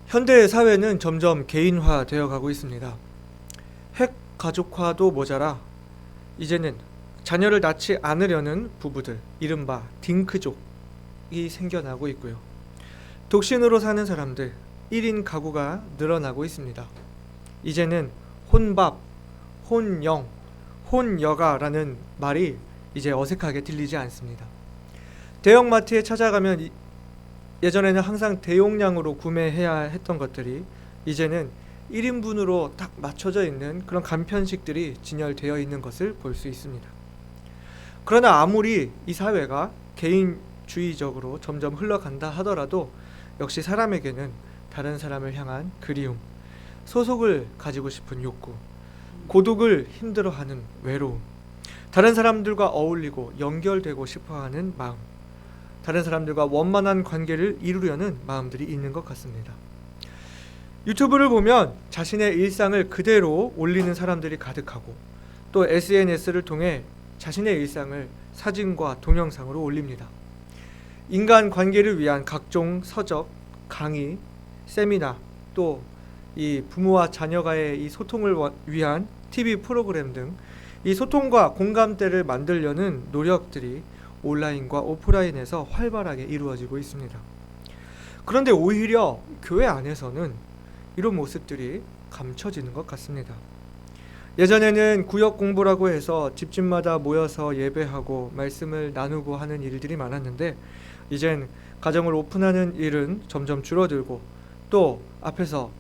현대 사회는 점점 개인화되어 가고 있습니다. 핵 가족화도 모자라 이제는 자녀를 낳지 않으려는 부부들, 이른바 딩크족이 생겨나고 있고요. 독신으로 사는 사람들, 1인 가구가 늘어나고 있습니다. 이제는 혼밥, 혼영, 혼여가라는 말이 이제 어색하게 들리지 않습니다. 대형마트에 찾아가면 예전에는 항상 대용량으로 구매해야 했던 것들이 이제는 1인분으로 딱 맞춰져 있는 그런 간편식들이 진열되어 있는 것을 볼 수 있습니다. 그러나 아무리 이 사회가 개인주의적으로 점점 흘러간다 하더라도 역시 사람에게는 다른 사람을 향한 그리움, 소속을 가지고 싶은 욕구, 고독을 힘들어하는 외로움, 다른 사람들과 어울리고 연결되고 싶어하는 마음, 다른 사람들과 원만한 관계를 이루려는 마음들이 있는 것 같습니다. 유튜브를 보면 자신의 일상을 그대로 올리는 사람들이 가득하고 또 SNS를 통해 자신의 일상을 사진과 동영상으로 올립니다. 인간 관계를 위한 각종 서적, 강의, 세미나, 또 이 부모와 자녀가의 이 소통을 위한 TV 프로그램 등 이 소통과 공감대를 만들려는 노력들이 온라인과 오프라인에서 활발하게 이루어지고 있습니다. 그런데 오히려 교회 안에서는 이런 모습들이 감춰지는 것 같습니다. 예전에는 구역 공부라고 해서 집집마다 모여서 예배하고 말씀을 나누고 하는 일들이 많았는데 이젠 가정을 오픈하는 일은 점점 줄어들고 또 앞에서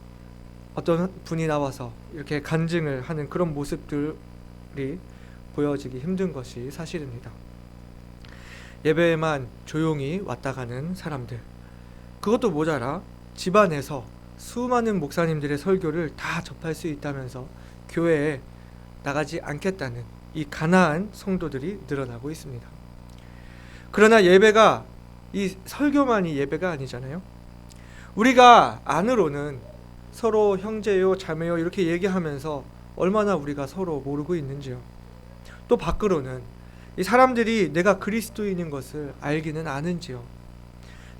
어떤 분이 나와서 이렇게 간증을 하는 그런 모습들이 보여지기 힘든 것이 사실입니다. 예배에만 조용히 왔다 가는 사람들, 그것도 모자라 집안에서 수많은 목사님들의 설교를 다 접할 수 있다면서 교회에 나가지 않겠다는 이 가난한 성도들이 늘어나고 있습니다. 그러나 예배가 이 설교만이 예배가 아니잖아요. 우리가 안으로는 서로 형제요 자매요 이렇게 얘기하면서 얼마나 우리가 서로 모르고 있는지요. 또 밖으로는 이 사람들이 내가 그리스도인인 것을 알기는 아는지요.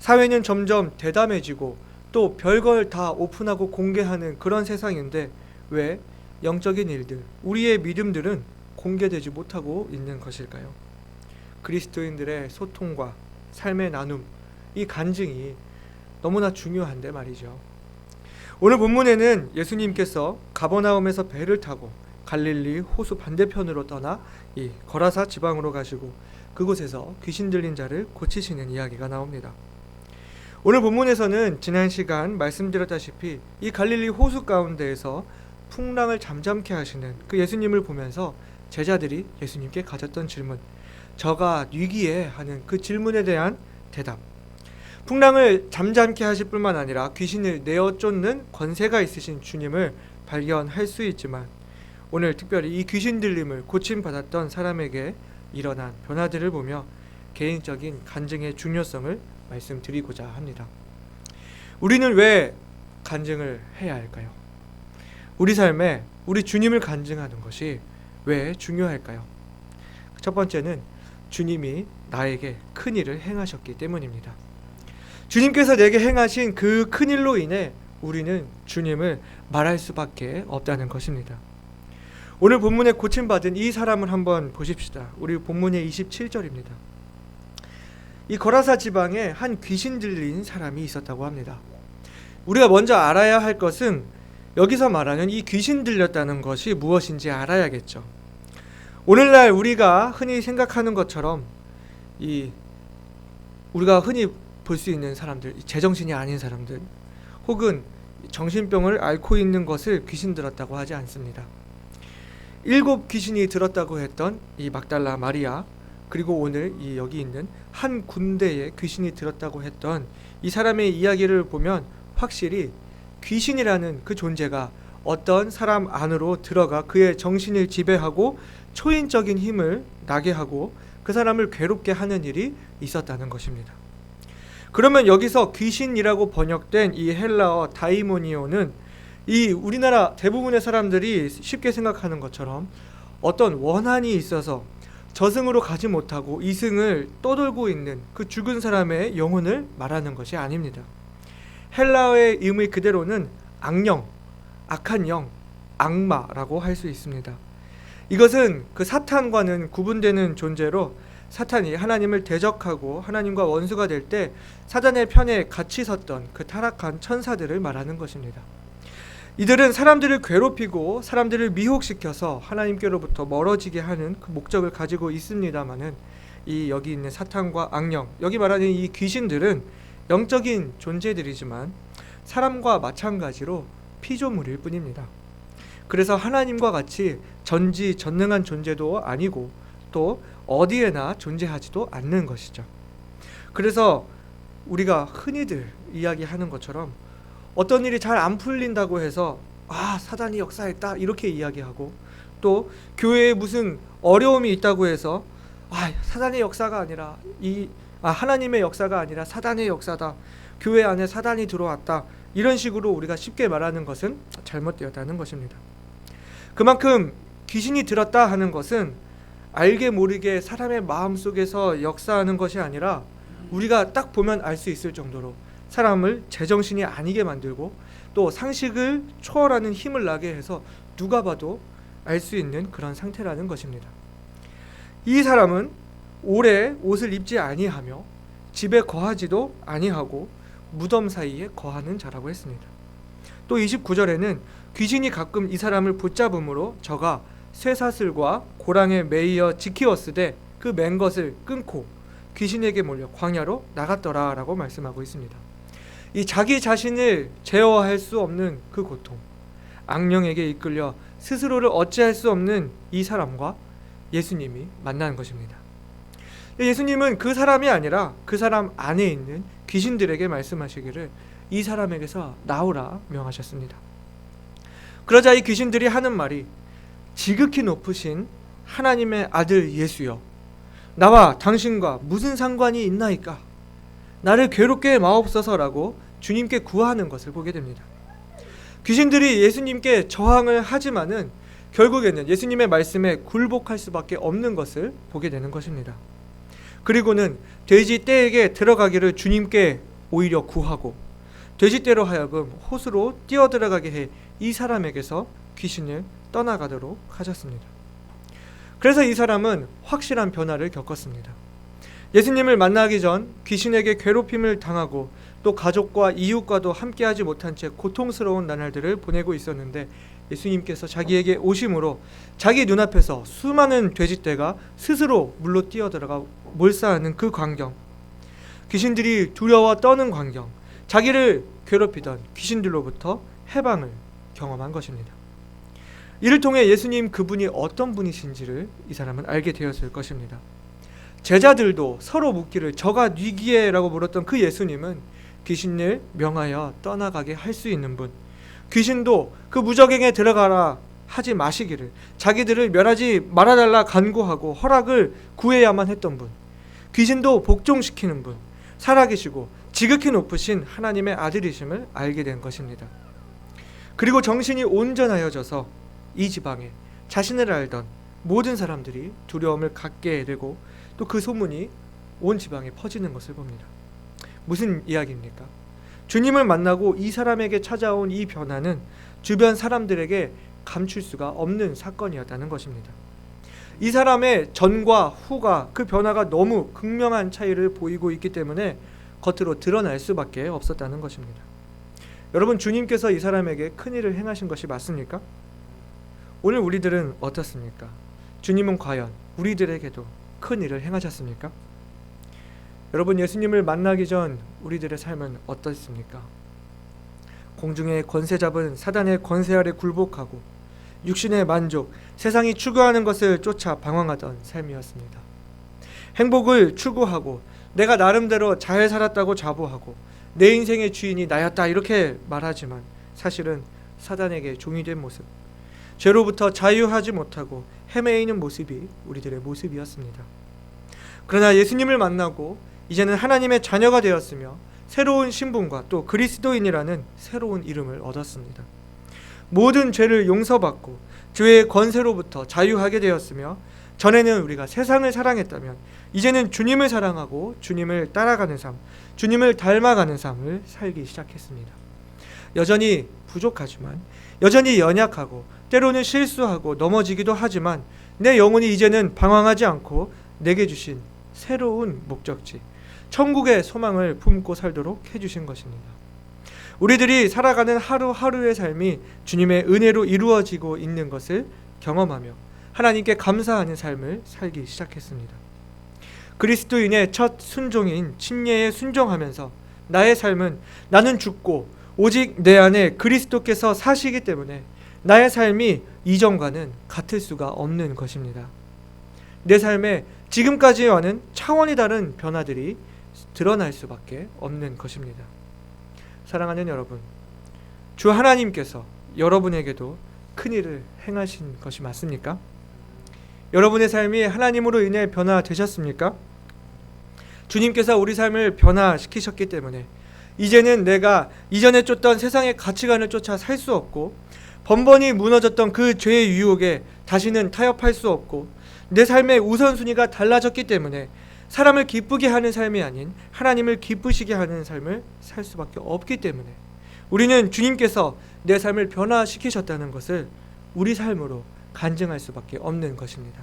사회는 점점 대담해지고 또 별걸 다 오픈하고 공개하는 그런 세상인데 왜 영적인 일들, 우리의 믿음들은 공개되지 못하고 있는 것일까요? 그리스도인들의 소통과 삶의 나눔, 이 간증이 너무나 중요한데 말이죠. 오늘 본문에는 예수님께서 가버나움에서 배를 타고 갈릴리 호수 반대편으로 떠나 이 거라사 지방으로 가시고 그곳에서 귀신 들린 자를 고치시는 이야기가 나옵니다. 오늘 본문에서는 지난 시간 말씀드렸다시피 이 갈릴리 호수 가운데에서 풍랑을 잠잠케 하시는 그 예수님을 보면서 제자들이 예수님께 가졌던 질문, 저가 뉘기에 하는 그 질문에 대한 대답, 풍랑을 잠잠케 하실 뿐만 아니라 귀신을 내어 쫓는 권세가 있으신 주님을 발견할 수 있지만 오늘 특별히 이 귀신 들림을 고침받았던 사람에게 일어난 변화들을 보며 개인적인 간증의 중요성을 말씀드리고자 합니다. 우리는 왜 간증을 해야 할까요? 우리 삶에 우리 주님을 간증하는 것이 왜 중요할까요? 첫 번째는 주님이 나에게 큰 일을 행하셨기 때문입니다. 주님께서 내게 행하신 그 큰 일로 인해 우리는 주님을 말할 수밖에 없다는 것입니다. 오늘 본문에 고침받은 이 사람을 한번 보십시다. 우리 본문의 27절입니다. 이 거라사 지방에 한 귀신 들린 사람이 있었다고 합니다. 우리가 먼저 알아야 할 것은 여기서 말하는 이 귀신 들렸다는 것이 무엇인지 알아야겠죠. 오늘날 우리가 흔히 생각하는 것처럼 우리가 흔히 볼 수 있는 사람들, 제정신이 아닌 사람들 혹은 정신병을 앓고 있는 것을 귀신 들었다고 하지 않습니다. 7 귀신이 들었다고 했던 이 막달라 마리아, 그리고 오늘 여기 있는 한 군대에 귀신이 들었다고 했던 이 사람의 이야기를 보면 확실히 귀신이라는 그 존재가 어떤 사람 안으로 들어가 그의 정신을 지배하고 초인적인 힘을 나게 하고 그 사람을 괴롭게 하는 일이 있었다는 것입니다. 그러면 여기서 귀신이라고 번역된 이 헬라어 다이모니오는 이 우리나라 대부분의 사람들이 쉽게 생각하는 것처럼 어떤 원한이 있어서 저승으로 가지 못하고 이승을 떠돌고 있는 그 죽은 사람의 영혼을 말하는 것이 아닙니다. 헬라어의 의미 그대로는 악령, 악한 영, 악마라고 할 수 있습니다. 이것은 그 사탄과는 구분되는 존재로 사탄이 하나님을 대적하고 하나님과 원수가 될 때 사단의 편에 같이 섰던 그 타락한 천사들을 말하는 것입니다. 이들은 사람들을 괴롭히고 사람들을 미혹시켜서 하나님께로부터 멀어지게 하는 그 목적을 가지고 있습니다마는 이 여기 있는 사탄과 악령, 여기 말하는 이 귀신들은 영적인 존재들이지만 사람과 마찬가지로 피조물일 뿐입니다. 그래서 하나님과 같이 전지전능한 존재도 아니고 또 어디에나 존재하지도 않는 것이죠. 그래서 우리가 흔히들 이야기하는 것처럼 어떤 일이 잘 안 풀린다고 해서 사단이 역사했다 이렇게 이야기하고, 또 교회에 무슨 어려움이 있다고 해서 사단의 역사가 아니라 하나님의 역사가 아니라 사단의 역사다, 교회 안에 사단이 들어왔다, 이런 식으로 우리가 쉽게 말하는 것은 잘못되었다는 것입니다. 그만큼 귀신이 들었다 하는 것은 알게 모르게 사람의 마음속에서 역사하는 것이 아니라 우리가 딱 보면 알 수 있을 정도로 사람을 제정신이 아니게 만들고 또 상식을 초월하는 힘을 나게 해서 누가 봐도 알 수 있는 그런 상태라는 것입니다. 이 사람은 오래 옷을 입지 아니하며 집에 거하지도 아니하고 무덤 사이에 거하는 자라고 했습니다. 또 29절에는 귀신이 가끔 이 사람을 붙잡음으로 저가 쇠사슬과 고랑에 매이어 지키었으되 그 맨 것을 끊고 귀신에게 몰려 광야로 나갔더라 라고 말씀하고 있습니다. 이 자기 자신을 제어할 수 없는 그 고통, 악령에게 이끌려 스스로를 어찌할 수 없는 이 사람과 예수님이 만나는 것입니다. 예수님은 그 사람이 아니라 그 사람 안에 있는 귀신들에게 말씀하시기를 이 사람에게서 나오라 명하셨습니다. 그러자 이 귀신들이 하는 말이 지극히 높으신 하나님의 아들 예수여, 나와 당신과 무슨 상관이 있나이까? 나를 괴롭게 마옵소서라고 주님께 구하는 것을 보게 됩니다. 귀신들이 예수님께 저항을 하지만은 결국에는 예수님의 말씀에 굴복할 수밖에 없는 것을 보게 되는 것입니다. 그리고는 돼지 떼에게 들어가기를 주님께 오히려 구하고 돼지떼로 하여금 호수로 뛰어들어가게 해 이 사람에게서 귀신을 떠나가도록 하셨습니다. 그래서 이 사람은 확실한 변화를 겪었습니다. 예수님을 만나기 전 귀신에게 괴롭힘을 당하고 또 가족과 이웃과도 함께하지 못한 채 고통스러운 나날들을 보내고 있었는데 예수님께서 자기에게 오심으로 자기 눈앞에서 수많은 돼지떼가 스스로 물로 뛰어들어가 몰사하는 그 광경, 귀신들이 두려워 떠는 광경, 자기를 괴롭히던 귀신들로부터 해방을 경험한 것입니다. 이를 통해 예수님 그분이 어떤 분이신지를 이 사람은 알게 되었을 것입니다. 제자들도 서로 묻기를 저가 뉘기에라고 물었던 그 예수님은 귀신을 명하여 떠나가게 할 수 있는 분, 귀신도 그 무적행에 들어가라 하지 마시기를 자기들을 멸하지 말아달라 간구하고 허락을 구해야만 했던 분, 귀신도 복종시키는 분, 살아계시고 지극히 높으신 하나님의 아들이심을 알게 된 것입니다. 그리고 정신이 온전하여져서 이 지방에 자신을 알던 모든 사람들이 두려움을 갖게 되고 또 그 소문이 온 지방에 퍼지는 것을 봅니다. 무슨 이야기입니까? 주님을 만나고 이 사람에게 찾아온 이 변화는 주변 사람들에게 감출 수가 없는 사건이었다는 것입니다. 이 사람의 전과 후가 그 변화가 너무 극명한 차이를 보이고 있기 때문에 겉으로 드러날 수밖에 없었다는 것입니다. 여러분, 주님께서 이 사람에게 큰일을 행하신 것이 맞습니까? 오늘 우리들은 어떻습니까? 주님은 과연 우리들에게도 큰일을 행하셨습니까? 여러분, 예수님을 만나기 전 우리들의 삶은 어떻습니까? 공중의 권세 잡은 사단의 권세 아래 굴복하고 육신의 만족, 세상이 추구하는 것을 쫓아 방황하던 삶이었습니다. 행복을 추구하고 내가 나름대로 잘 살았다고 자부하고 내 인생의 주인이 나였다 이렇게 말하지만 사실은 사단에게 종이 된 모습, 죄로부터 자유하지 못하고 헤매이는 모습이 우리들의 모습이었습니다. 그러나 예수님을 만나고 이제는 하나님의 자녀가 되었으며 새로운 신분과 또 그리스도인이라는 새로운 이름을 얻었습니다. 모든 죄를 용서받고 죄의 권세로부터 자유하게 되었으며 전에는 우리가 세상을 사랑했다면 이제는 주님을 사랑하고 주님을 따라가는 삶, 주님을 닮아가는 삶을 살기 시작했습니다. 여전히 부족하지만, 여전히 연약하고 때로는 실수하고 넘어지기도 하지만 내 영혼이 이제는 방황하지 않고 내게 주신 새로운 목적지, 천국의 소망을 품고 살도록 해주신 것입니다. 우리들이 살아가는 하루하루의 삶이 주님의 은혜로 이루어지고 있는 것을 경험하며 하나님께 감사하는 삶을 살기 시작했습니다. 그리스도인의 첫 순종인 침례에 순종하면서 나의 삶은 나는 죽고 오직 내 안에 그리스도께서 사시기 때문에 나의 삶이 이전과는 같을 수가 없는 것입니다. 내 삶에 지금까지와는 차원이 다른 변화들이 드러날 수밖에 없는 것입니다. 사랑하는 여러분, 주 하나님께서 여러분에게도 큰 일을 행하신 것이 맞습니까? 여러분의 삶이 하나님으로 인해 변화되셨습니까? 주님께서 우리 삶을 변화시키셨기 때문에 이제는 내가 이전에 쫓던 세상의 가치관을 쫓아 살 수 없고 번번이 무너졌던 그 죄의 유혹에 다시는 타협할 수 없고 내 삶의 우선순위가 달라졌기 때문에 사람을 기쁘게 하는 삶이 아닌 하나님을 기쁘시게 하는 삶을 살 수밖에 없기 때문에 우리는 주님께서 내 삶을 변화시키셨다는 것을 우리 삶으로 간증할 수밖에 없는 것입니다.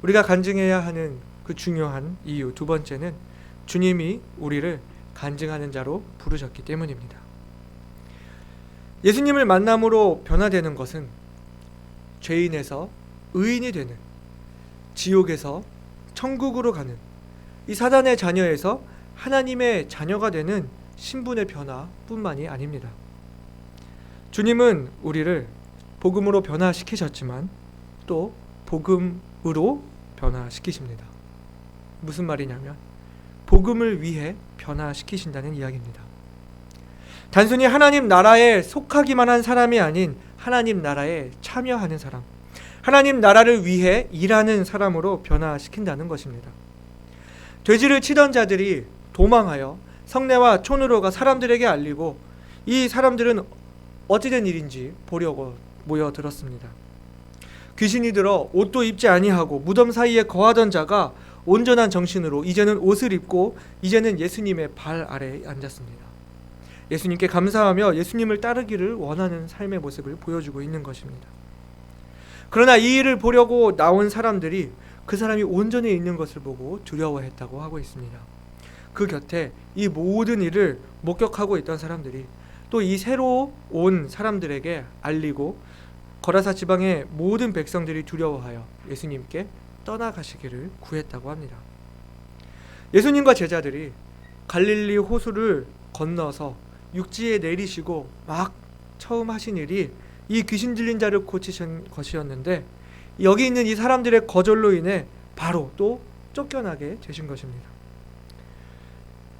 우리가 간증해야 하는 그 중요한 이유 두 번째는 주님이 우리를 간증하는 자로 부르셨기 때문입니다. 예수님을 만남으로 변화되는 것은 죄인에서 의인이 되는, 지옥에서 천국으로 가는, 이 사단의 자녀에서 하나님의 자녀가 되는 신분의 변화뿐만이 아닙니다. 주님은 우리를 복음으로 변화시키셨지만 또 복음으로 변화시키십니다. 무슨 말이냐면 복음을 위해 변화시키신다는 이야기입니다. 단순히 하나님 나라에 속하기만 한 사람이 아닌 하나님 나라에 참여하는 사람, 하나님 나라를 위해 일하는 사람으로 변화시킨다는 것입니다. 돼지를 치던 자들이 도망하여 성내와 촌으로 가 사람들에게 알리고 이 사람들은 어찌된 일인지 보려고 모여들었습니다. 귀신이 들어 옷도 입지 아니하고 무덤 사이에 거하던 자가 온전한 정신으로 이제는 옷을 입고 이제는 예수님의 발 아래에 앉았습니다. 예수님께 감사하며 예수님을 따르기를 원하는 삶의 모습을 보여주고 있는 것입니다. 그러나 이 일을 보려고 나온 사람들이 그 사람이 온전히 있는 것을 보고 두려워했다고 하고 있습니다. 그 곁에 이 모든 일을 목격하고 있던 사람들이 또 이 새로 온 사람들에게 알리고 거라사 지방의 모든 백성들이 두려워하여 예수님께 떠나가시기를 구했다고 합니다. 예수님과 제자들이 갈릴리 호수를 건너서 육지에 내리시고 막 처음 하신 일이 이 귀신 들린 자를 고치신 것이었는데 여기 있는 이 사람들의 거절로 인해 바로 또 쫓겨나게 되신 것입니다.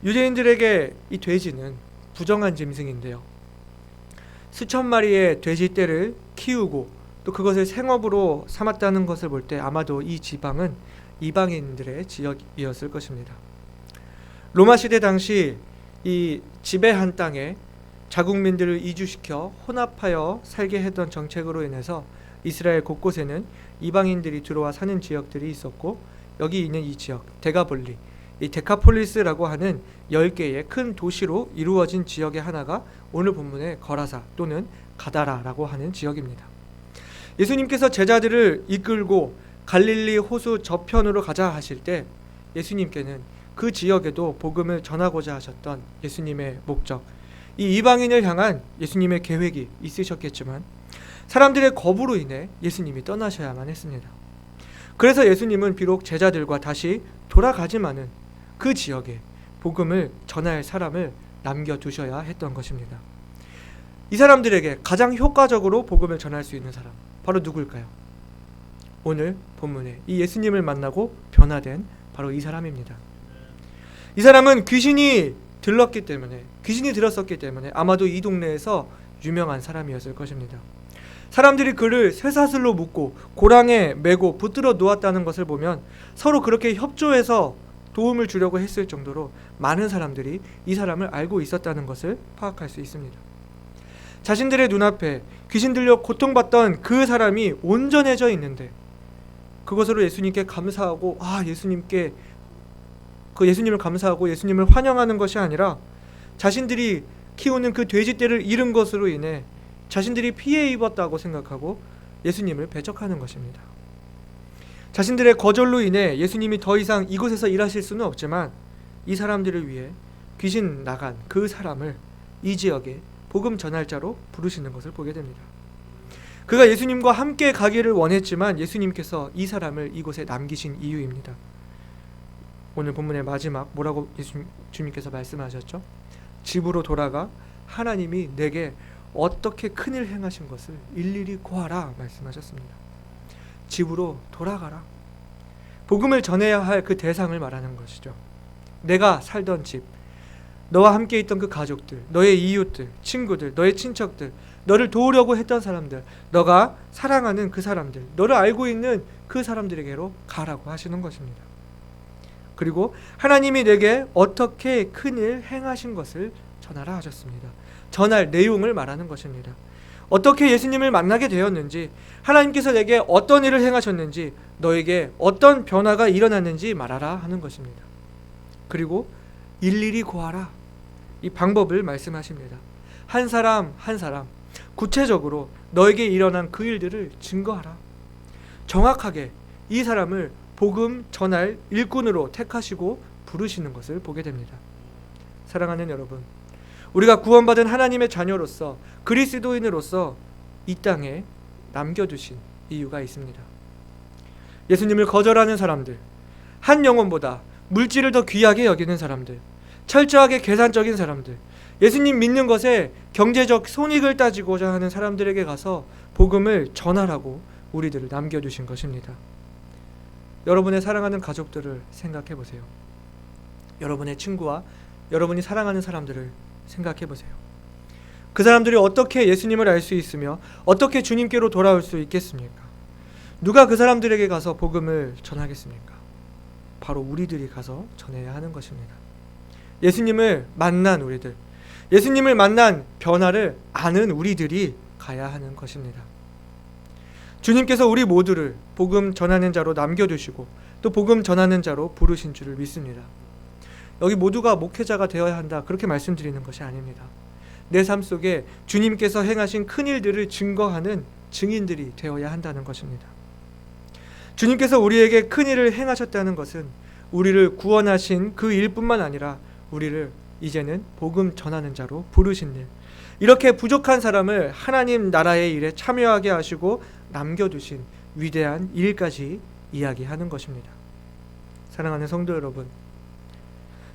유대인들에게 이 돼지는 부정한 짐승인데요. 수천 마리의 돼지 떼를 키우고 또 그것을 생업으로 삼았다는 것을 볼 때 아마도 이 지방은 이방인들의 지역이었을 것입니다. 로마 시대 당시 이 지배한 땅에 자국민들을 이주시켜 혼합하여 살게 했던 정책으로 인해서 이스라엘 곳곳에는 이방인들이 들어와 사는 지역들이 있었고 여기 있는 이 지역 데가볼리, 이 데카폴리스라고 하는 10개의 큰 도시로 이루어진 지역의 하나가 오늘 본문의 거라사 또는 가다라라고 하는 지역입니다. 예수님께서 제자들을 이끌고 갈릴리 호수 저편으로 가자 하실 때 예수님께는 그 지역에도 복음을 전하고자 하셨던 예수님의 목적, 이 이방인을 향한 예수님의 계획이 있으셨겠지만 사람들의 거부로 인해 예수님이 떠나셔야만 했습니다. 그래서 예수님은 비록 제자들과 다시 돌아가지만은 그 지역에 복음을 전할 사람을 남겨두셔야 했던 것입니다. 이 사람들에게 가장 효과적으로 복음을 전할 수 있는 사람 바로 누굴까요? 오늘 본문에 이 예수님을 만나고 변화된 바로 이 사람입니다. 이 사람은 귀신이 들었었기 때문에 아마도 이 동네에서 유명한 사람이었을 것입니다. 사람들이 그를 쇠사슬로 묶고 고랑에 메고 붙들어 놓았다는 것을 보면 서로 그렇게 협조해서 도움을 주려고 했을 정도로 많은 사람들이 이 사람을 알고 있었다는 것을 파악할 수 있습니다. 자신들의 눈앞에 귀신 들려 고통받던 그 사람이 온전해져 있는데 그것으로 예수님께 감사하고 예수님을 감사하고 예수님을 환영하는 것이 아니라 자신들이 키우는 그 돼지떼를 잃은 것으로 인해 자신들이 피해 입었다고 생각하고 예수님을 배척하는 것입니다. 자신들의 거절로 인해 예수님이 더 이상 이곳에서 일하실 수는 없지만 이 사람들을 위해 귀신 나간 그 사람을 이 지역에 복음 전할자로 부르시는 것을 보게 됩니다. 그가 예수님과 함께 가기를 원했지만 예수님께서 이 사람을 이곳에 남기신 이유입니다. 오늘 본문의 마지막 뭐라고 주님께서 말씀하셨죠? 집으로 돌아가 하나님이 내게 어떻게 큰일 행하신 것을 일일이 고하라 말씀하셨습니다. 집으로 돌아가라. 복음을 전해야 할 그 대상을 말하는 것이죠. 내가 살던 집, 너와 함께 있던 그 가족들, 너의 이웃들, 친구들, 너의 친척들, 너를 도우려고 했던 사람들, 너가 사랑하는 그 사람들, 너를 알고 있는 그 사람들에게로 가라고 하시는 것입니다. 그리고 하나님이 내게 어떻게 큰일 행하신 것을 전하라 하셨습니다. 전할 내용을 말하는 것입니다. 어떻게 예수님을 만나게 되었는지, 하나님께서 내게 어떤 일을 행하셨는지, 너에게 어떤 변화가 일어났는지 말하라 하는 것입니다. 그리고 일일이 고하라, 이 방법을 말씀하십니다. 한 사람 한 사람 구체적으로 너에게 일어난 그 일들을 증거하라. 정확하게 이 사람을 복음 전할 일꾼으로 택하시고 부르시는 것을 보게 됩니다. 사랑하는 여러분, 우리가 구원받은 하나님의 자녀로서 그리스도인으로서 이 땅에 남겨두신 이유가 있습니다. 예수님을 거절하는 사람들, 한 영혼보다 물질을 더 귀하게 여기는 사람들, 철저하게 계산적인 사람들, 예수님 믿는 것에 경제적 손익을 따지고자 하는 사람들에게 가서 복음을 전하라고 우리들을 남겨두신 것입니다. 여러분의 사랑하는 가족들을 생각해 보세요. 여러분의 친구와 여러분이 사랑하는 사람들을 생각해 보세요. 그 사람들이 어떻게 예수님을 알 수 있으며 어떻게 주님께로 돌아올 수 있겠습니까? 누가 그 사람들에게 가서 복음을 전하겠습니까? 바로 우리들이 가서 전해야 하는 것입니다. 예수님을 만난 우리들, 예수님을 만난 변화를 아는 우리들이 가야 하는 것입니다. 주님께서 우리 모두를 복음 전하는 자로 남겨두시고 또 복음 전하는 자로 부르신 줄을 믿습니다. 여기 모두가 목회자가 되어야 한다, 그렇게 말씀드리는 것이 아닙니다. 내 삶 속에 주님께서 행하신 큰 일들을 증거하는 증인들이 되어야 한다는 것입니다. 주님께서 우리에게 큰 일을 행하셨다는 것은 우리를 구원하신 그 일뿐만 아니라 우리를 이제는 복음 전하는 자로 부르신 일, 이렇게 부족한 사람을 하나님 나라의 일에 참여하게 하시고 남겨두신 위대한 일까지 이야기하는 것입니다. 사랑하는 성도 여러분,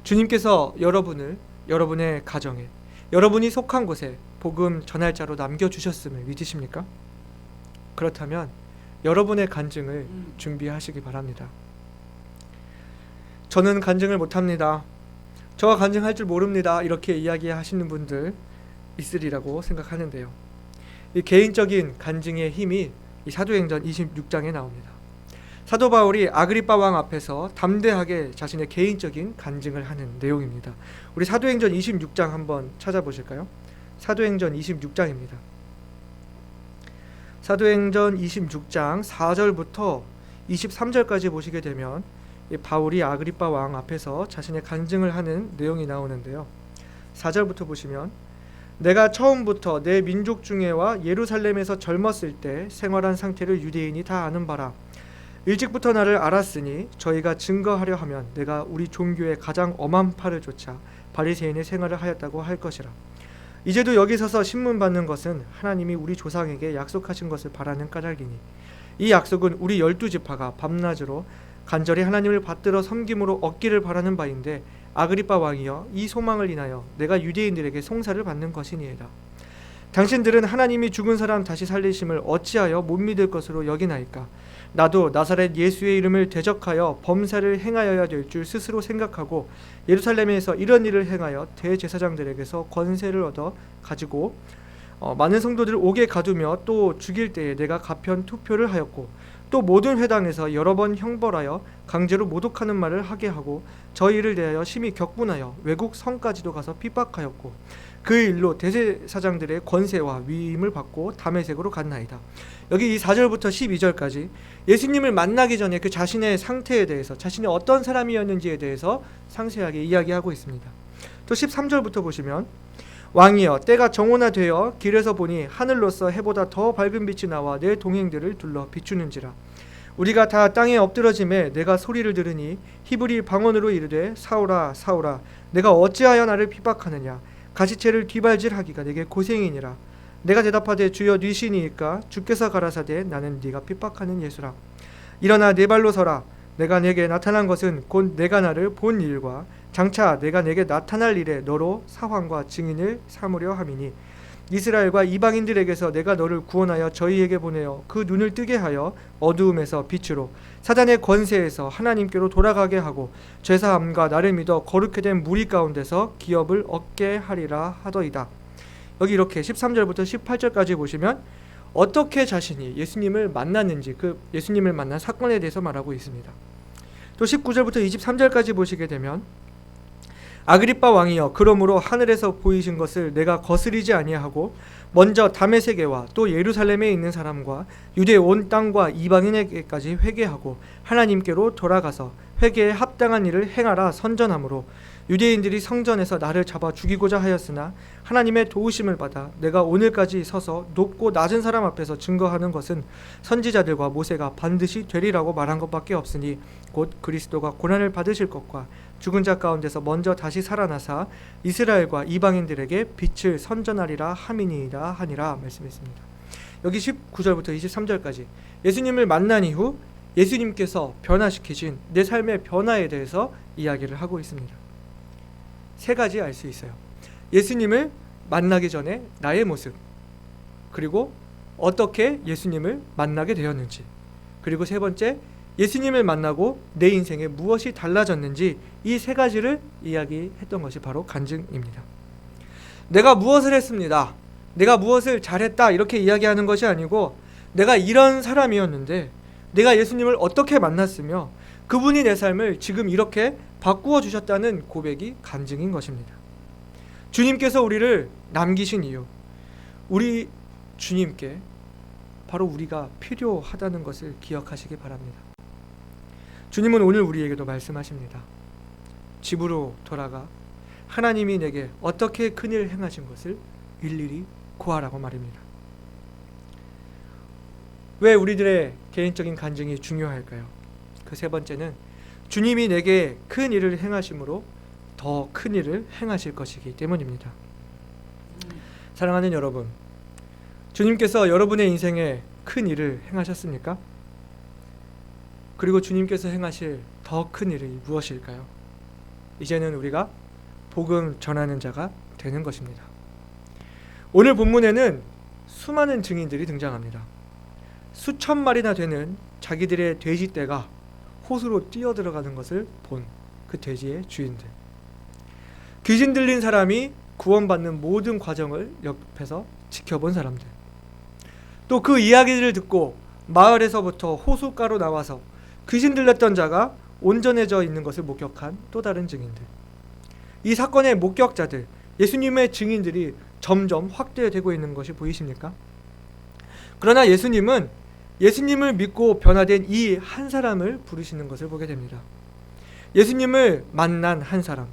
주님께서 여러분을 여러분의 가정에, 여러분이 속한 곳에 복음 전할 자로 남겨주셨음을 믿으십니까? 그렇다면 여러분의 간증을 준비하시기 바랍니다. 저는 간증을 못합니다, 저가 간증할 줄 모릅니다, 이렇게 이야기하시는 분들 있으리라고 생각하는데요. 이 개인적인 간증의 힘이 이 사도행전 26장에 나옵니다. 사도 바울이 아그리빠 왕 앞에서 담대하게 자신의 개인적인 간증을 하는 내용입니다. 우리 사도행전 26장 한번 찾아보실까요? 사도행전 26장입니다. 사도행전 26장 4절부터 23절까지 보시게 되면 바울이 아그리빠 왕 앞에서 자신의 간증을 하는 내용이 나오는데요. 4절부터 보시면, 내가 처음부터 내 민족 중에와 예루살렘에서 젊었을 때 생활한 상태를 유대인이 다 아는 바라. 일찍부터 나를 알았으니 저희가 증거하려 하면 내가 우리 종교의 가장 엄한 팔을 쫓아 바리새인의 생활을 하였다고 할 것이라. 이제도 여기 서서 신문 받는 것은 하나님이 우리 조상에게 약속하신 것을 바라는 까닭이니 이 약속은 우리 12지파가 밤낮으로 간절히 하나님을 받들어 섬김으로 얻기를 바라는 바인데, 아그리빠 왕이여, 이 소망을 인하여 내가 유대인들에게 송사를 받는 것이니이다. 당신들은 하나님이 죽은 사람 다시 살리심을 어찌하여 못 믿을 것으로 여기나이까? 나도 나사렛 예수의 이름을 대적하여 범사를 행하여야 될 줄 스스로 생각하고 예루살렘에서 이런 일을 행하여 대제사장들에게서 권세를 얻어 가지고 많은 성도들을 옥에 가두며 또 죽일 때에 내가 가편 투표를 하였고, 또 모든 회당에서 여러 번 형벌하여 강제로 모독하는 말을 하게 하고 저희를 대하여 심히 격분하여 외국 성까지도 가서 핍박하였고 그 일로 대제사장들의 권세와 위임을 받고 다메섹으로 갔나이다. 여기 이 4절부터 12절까지 예수님을 만나기 전에 그 자신의 상태에 대해서, 자신이 어떤 사람이었는지에 대해서 상세하게 이야기하고 있습니다. 또 13절부터 보시면 왕이여 때가 정오나되어 길에서 보니 하늘로서 해보다 더 밝은 빛이 나와 내 동행들을 둘러 비추는지라. 우리가 다 땅에 엎드러짐에 내가 소리를 들으니 히브리 방언으로 이르되 사울아 사울아 내가 어찌하여 나를 핍박하느냐. 가시채를 뒤발질하기가 내게 고생이니라. 내가 대답하되 주여 뉘시니이까. 주께서 가라사대 나는 네가 핍박하는 예수라. 일어나 네 발로 서라. 내가 내게 나타난 것은 곧 내가 나를 본 일과 장차 내가 내게 나타날 일에 너로 사환과 증인을 삼으려 함이니 이스라엘과 이방인들에게서 내가 너를 구원하여 저희에게 보내어 그 눈을 뜨게 하여 어두움에서 빛으로 사단의 권세에서 하나님께로 돌아가게 하고 죄사함과 나를 믿어 거룩히 된 무리 가운데서 기업을 얻게 하리라 하더이다. 여기 이렇게 13절부터 18절까지 보시면 어떻게 자신이 예수님을 만났는지, 그 예수님을 만난 사건에 대해서 말하고 있습니다. 또 19절부터 23절까지 보시게 되면 아그리빠 왕이여 그러므로 하늘에서 보이신 것을 내가 거스리지 아니하고 먼저 다메섹에와 또 예루살렘에 있는 사람과 유대 온 땅과 이방인에게까지 회개하고 하나님께로 돌아가서 회개에 합당한 일을 행하라 선전하므로 유대인들이 성전에서 나를 잡아 죽이고자 하였으나 하나님의 도우심을 받아 내가 오늘까지 서서 높고 낮은 사람 앞에서 증거하는 것은 선지자들과 모세가 반드시 되리라고 말한 것밖에 없으니 곧 그리스도가 고난을 받으실 것과 죽은 자 가운데서 먼저 다시 살아나사 이스라엘과 이방인들에게 빛을 선전하리라 함이니이다 하니라 말씀했습니다. 여기 19절부터 23절까지 예수님을 만난 이후 예수님께서 변화시키신 내 삶의 변화에 대해서 이야기를 하고 있습니다. 세 가지 알 수 있어요. 예수님을 만나기 전에 나의 모습, 그리고 어떻게 예수님을 만나게 되었는지, 그리고 세 번째 예수님을 만나고 내 인생에 무엇이 달라졌는지, 이 세 가지를 이야기했던 것이 바로 간증입니다. 내가 무엇을 했습니다, 내가 무엇을 잘했다 이렇게 이야기하는 것이 아니고 내가 이런 사람이었는데 내가 예수님을 어떻게 만났으며 그분이 내 삶을 지금 이렇게 바꾸어 주셨다는 고백이 간증인 것입니다. 주님께서 우리를 남기신 이유, 우리 주님께 바로 우리가 필요하다는 것을 기억하시기 바랍니다. 주님은 오늘 우리에게도 말씀하십니다. 집으로 돌아가 하나님이 내게 어떻게 큰일 행하신 것을 일일이 고하라고 말입니다. 왜 우리들의 개인적인 간증이 중요할까요? 그 세 번째는 주님이 내게 큰 일을 행하심으로 더 큰 일을 행하실 것이기 때문입니다. 사랑하는 여러분, 주님께서 여러분의 인생에 큰 일을 행하셨습니까? 그리고 주님께서 행하실 더 큰 일이 무엇일까요? 이제는 우리가 복음 전하는 자가 되는 것입니다. 오늘 본문에는 수많은 증인들이 등장합니다. 수천 마리나 되는 자기들의 돼지떼가 호수로 뛰어들어가는 것을 본 그 돼지의 주인들, 귀신 들린 사람이 구원받는 모든 과정을 옆에서 지켜본 사람들, 또 그 이야기를 듣고 마을에서부터 호숫가로 나와서 귀신 들렸던 자가 온전해져 있는 것을 목격한 또 다른 증인들, 이 사건의 목격자들, 예수님의 증인들이 점점 확대되고 있는 것이 보이십니까? 그러나 예수님은 예수님을 믿고 변화된 이 한 사람을 부르시는 것을 보게 됩니다. 예수님을 만난 한 사람,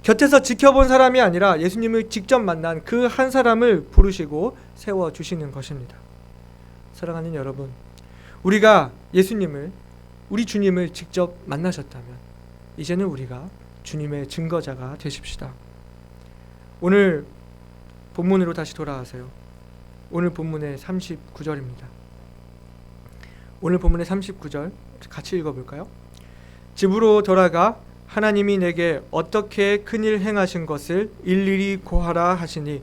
곁에서 지켜본 사람이 아니라 예수님을 직접 만난 그 한 사람을 부르시고 세워주시는 것입니다. 사랑하는 여러분, 우리가 예수님을, 우리 주님을 직접 만나셨다면 이제는 우리가 주님의 증거자가 되십시다. 오늘 본문으로 다시 돌아가세요. 오늘 본문의 39절입니다. 오늘 본문의 39절 같이 읽어볼까요? 집으로 돌아가 하나님이 내게 어떻게 큰일 행하신 것을 일일이 고하라 하시니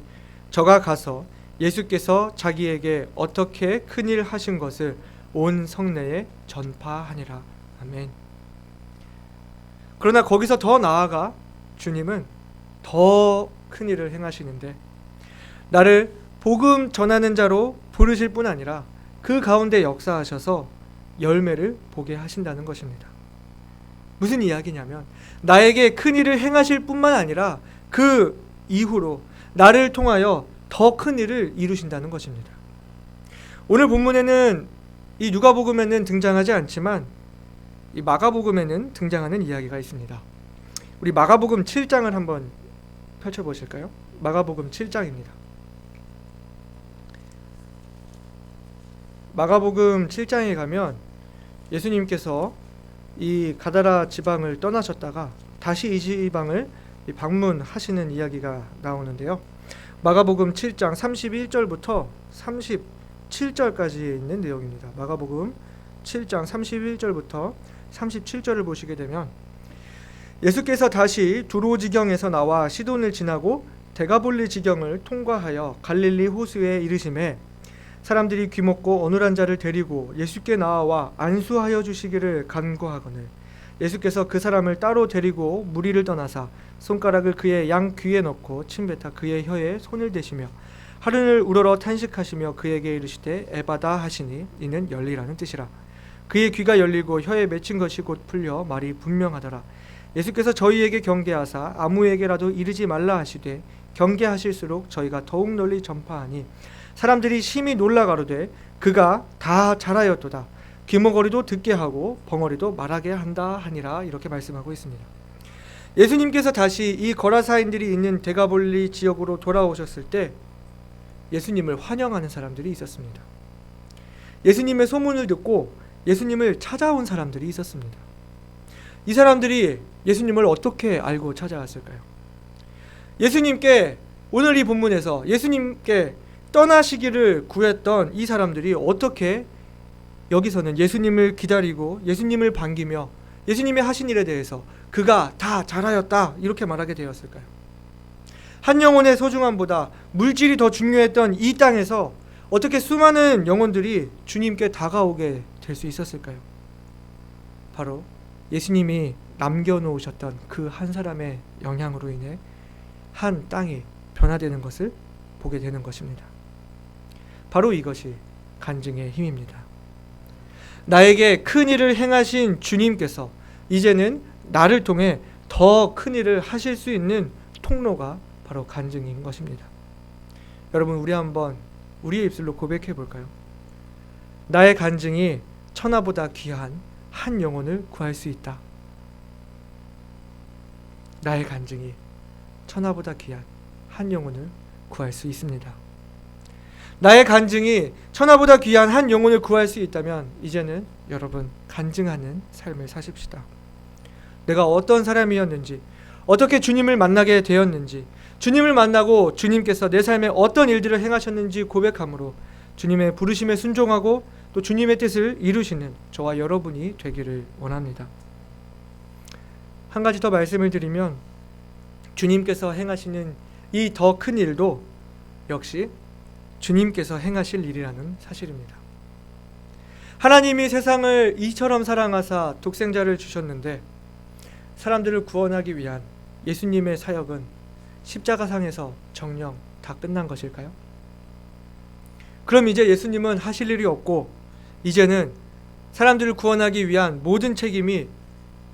저가 가서 예수께서 자기에게 어떻게 큰일 하신 것을 온 성내에 전파하니라. 아멘. 그러나 거기서 더 나아가 주님은 더 큰일을 행하시는데 나를 복음 전하는 자로 부르실 뿐 아니라 그 가운데 역사하셔서 열매를 보게 하신다는 것입니다. 무슨 이야기냐면 나에게 큰 일을 행하실 뿐만 아니라 그 이후로 나를 통하여 더 큰 일을 이루신다는 것입니다. 오늘 본문에는 이 누가복음에는 등장하지 않지만 이 마가복음에는 등장하는 이야기가 있습니다. 우리 마가복음 7장을 한번 펼쳐보실까요? 마가복음 7장입니다. 마가복음 7장에 가면 예수님께서 이 가다라 지방을 떠나셨다가 다시 이 지방을 방문하시는 이야기가 나오는데요. 마가복음 7장 31절부터 37절까지 있는 내용입니다. 마가복음 7장 31절부터 37절을 보시게 되면 예수께서 다시 두로 지경에서 나와 시돈을 지나고 데가볼리 지경을 통과하여 갈릴리 호수에 이르심에 사람들이 귀먹고 어눌한 자를 데리고 예수께 나와 안수하여 주시기를 간구하거늘 예수께서 그 사람을 따로 데리고 무리를 떠나사 손가락을 그의 양 귀에 넣고 침뱉어 그의 혀에 손을 대시며 하루를 우러러 탄식하시며 그에게 이르시되 에바다 하시니 이는 열리라는 뜻이라. 그의 귀가 열리고 혀에 맺힌 것이 곧 풀려 말이 분명하더라. 예수께서 저희에게 경계하사 아무에게라도 이르지 말라 하시되 경계하실수록 저희가 더욱 널리 전파하니 사람들이 심히 놀라 가로되 그가 다 잘하였도다. 귀머거리도 듣게 하고 벙어리도 말하게 한다 하니라. 이렇게 말씀하고 있습니다. 예수님께서 다시 이 거라사인들이 있는 데가볼리 지역으로 돌아오셨을 때 예수님을 환영하는 사람들이 있었습니다. 예수님의 소문을 듣고 예수님을 찾아온 사람들이 있었습니다. 이 사람들이 예수님을 어떻게 알고 찾아왔을까요? 예수님께 오늘 이 본문에서 예수님께 떠나시기를 구했던 이 사람들이 어떻게 여기서는 예수님을 기다리고 예수님을 반기며 예수님의 하신 일에 대해서 그가 다 잘하였다 이렇게 말하게 되었을까요? 한 영혼의 소중함보다 물질이 더 중요했던 이 땅에서 어떻게 수많은 영혼들이 주님께 다가오게 될 수 있었을까요? 바로 예수님이 남겨놓으셨던 그 한 사람의 영향으로 인해 한 땅이 변화되는 것을 보게 되는 것입니다. 바로 이것이 간증의 힘입니다. 나에게 큰 일을 행하신 주님께서 이제는 나를 통해 더 큰 일을 하실 수 있는 통로가 바로 간증인 것입니다. 여러분, 우리 한번 우리의 입술로 고백해 볼까요? 나의 간증이 천하보다 귀한 한 영혼을 구할 수 있다. 나의 간증이 천하보다 귀한 한 영혼을 구할 수 있습니다. 나의 간증이 천하보다 귀한 한 영혼을 구할 수 있다면 이제는 여러분 간증하는 삶을 사십시다. 내가 어떤 사람이었는지, 어떻게 주님을 만나게 되었는지, 주님을 만나고 주님께서 내 삶에 어떤 일들을 행하셨는지 고백함으로 주님의 부르심에 순종하고 또 주님의 뜻을 이루시는 저와 여러분이 되기를 원합니다. 한 가지 더 말씀을 드리면 주님께서 행하시는 이 더 큰 일도 역시 주님께서 행하실 일이라는 사실입니다. 하나님이 세상을 이처럼 사랑하사 독생자를 주셨는데 사람들을 구원하기 위한 예수님의 사역은 십자가상에서 정녕 다 끝난 것일까요? 그럼 이제 예수님은 하실 일이 없고 이제는 사람들을 구원하기 위한 모든 책임이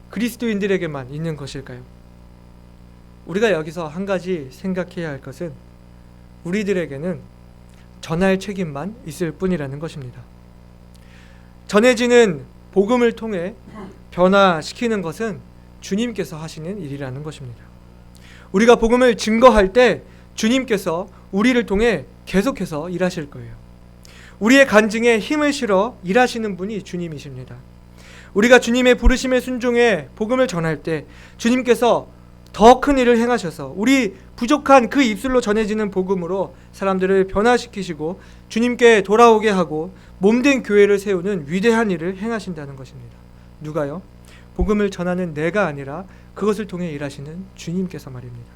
그리스도인들에게만 있는 것일까요? 우리가 여기서 한 가지 생각해야 할 것은 우리들에게는 전할 책임만 있을 뿐이라는 것입니다. 전해지는 복음을 통해 변화시키는 것은 주님께서 하시는 일이라는 것입니다. 우리가 복음을 증거할 때 주님께서 우리를 통해 계속해서 일하실 거예요. 우리의 간증에 힘을 실어 일하시는 분이 주님이십니다. 우리가 주님의 부르심에 순종해 복음을 전할 때 주님께서 더 큰 일을 행하셔서 우리 부족한 그 입술로 전해지는 복음으로 사람들을 변화시키시고 주님께 돌아오게 하고 몸된 교회를 세우는 위대한 일을 행하신다는 것입니다. 누가요? 복음을 전하는 내가 아니라 그것을 통해 일하시는 주님께서 말입니다.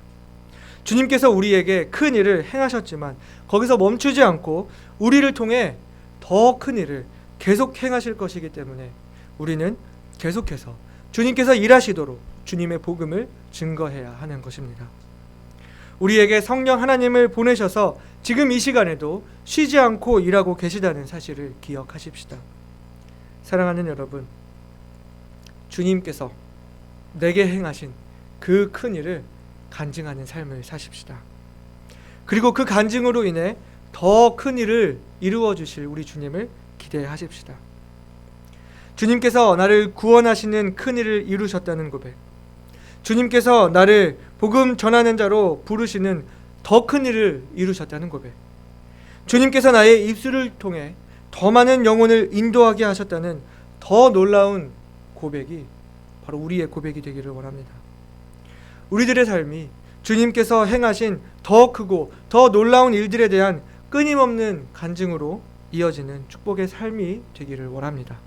주님께서 우리에게 큰 일을 행하셨지만 거기서 멈추지 않고 우리를 통해 더 큰 일을 계속 행하실 것이기 때문에 우리는 계속해서 주님께서 일하시도록 주님의 복음을 증거해야 하는 것입니다. 우리에게 성령 하나님을 보내셔서 지금 이 시간에도 쉬지 않고 일하고 계시다는 사실을 기억하십시다. 사랑하는 여러분, 주님께서 내게 행하신 그 큰 일을 간증하는 삶을 사십시다. 그리고 그 간증으로 인해 더 큰 일을 이루어 주실 우리 주님을 기대하십시다. 주님께서 나를 구원하시는 큰 일을 이루셨다는 고백, 주님께서 나를 복음 전하는 자로 부르시는 더 큰 일을 이루셨다는 고백, 주님께서 나의 입술을 통해 더 많은 영혼을 인도하게 하셨다는 더 놀라운 고백이 바로 우리의 고백이 되기를 원합니다. 우리들의 삶이 주님께서 행하신 더 크고 더 놀라운 일들에 대한 끊임없는 간증으로 이어지는 축복의 삶이 되기를 원합니다.